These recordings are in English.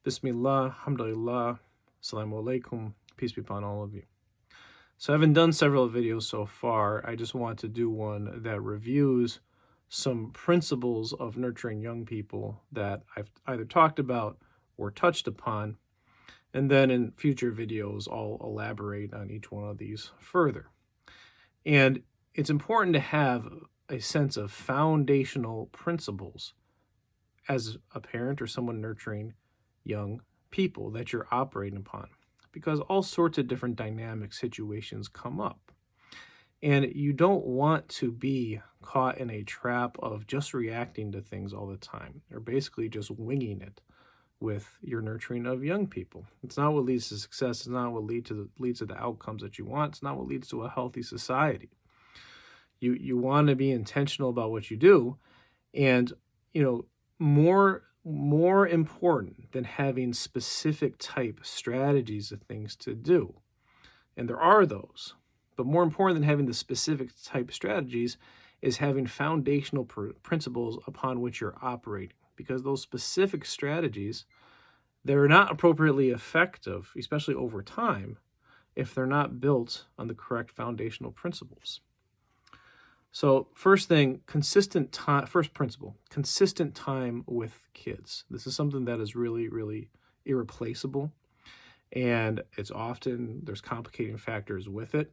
Bismillah, alhamdulillah, assalamu alaikum, peace be upon all of you. So having done several videos so far, I just want to do one that reviews some principles of nurturing young people that I've either talked about or touched upon, and then in future videos I'll elaborate on each one of these further. And it's important to have a sense of foundational principles as a parent or someone nurturing young people that you're operating upon, because all sorts of different dynamic situations come up. And you don't want to be caught in a trap of just reacting to things all the time, or basically just winging it with your nurturing of young people. It's not what leads to success. It's not what leads to the outcomes that you want. It's not what leads to a healthy society. You want to be intentional about what you do, and more important than having specific type strategies of things to do, and there are those, but more important than having the specific type strategies is having foundational principles upon which you're operating, because those specific strategies, they're not appropriately effective, especially over time, if they're not built on the correct foundational principles. So first thing, first principle, consistent time with kids. This is something that is really, really irreplaceable. And there's complicating factors with it.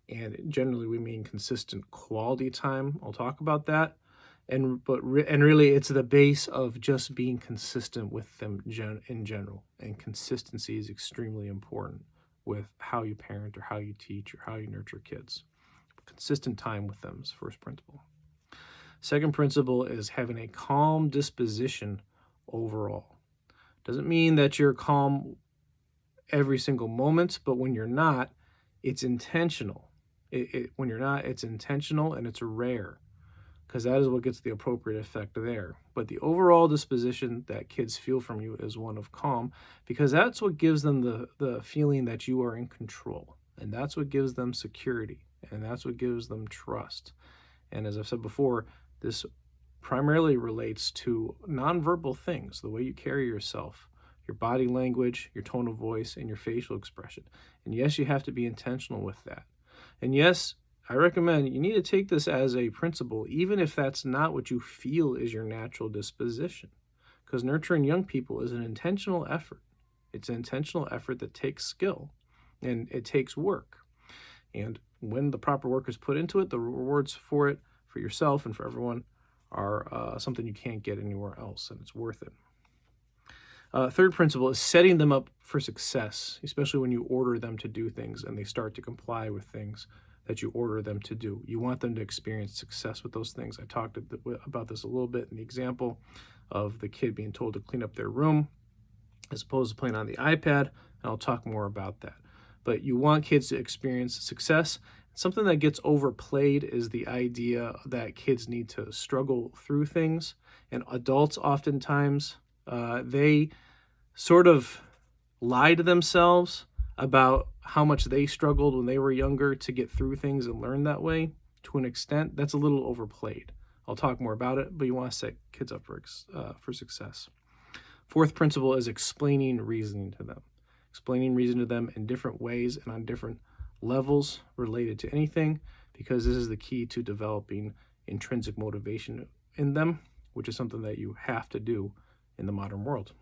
And generally we mean consistent quality time. I'll talk about that. And really it's the base of just being consistent with them in general. And consistency is extremely important with how you parent or how you teach or how you nurture kids. Consistent time with them is the first principle. Second principle is having a calm disposition overall. Doesn't mean that you're calm every single moment, but when you're not, it's intentional. When you're not, it's intentional and it's rare, because that is what gets the appropriate effect there. But the overall disposition that kids feel from you is one of calm, because that's what gives them the feeling that you are in control, and that's what gives them security. And that's what gives them trust. And as I've said before, this primarily relates to nonverbal things, the way you carry yourself, your body language, your tone of voice, and your facial expression. And yes, you have to be intentional with that. And yes, I recommend you need to take this as a principle, even if that's not what you feel is your natural disposition. Because nurturing young people is an intentional effort. It's an intentional effort that takes skill, and it takes work. And when the proper work is put into it, the rewards for it, for yourself and for everyone, are something you can't get anywhere else, and it's worth it. Third principle is setting them up for success, especially when you order them to do things and they start to comply with things that you order them to do. You want them to experience success with those things. I talked about this a little bit in the example of the kid being told to clean up their room as opposed to playing on the iPad, and I'll talk more about that. But you want kids to experience success. Something that gets overplayed is the idea that kids need to struggle through things. And adults oftentimes, they sort of lie to themselves about how much they struggled when they were younger to get through things and learn that way. To an extent, that's a little overplayed. I'll talk more about it, but you want to set kids up for success. Fourth principle is explaining reasoning to them. Explaining reason to them in different ways and on different levels related to anything, because this is the key to developing intrinsic motivation in them, which is something that you have to do in the modern world.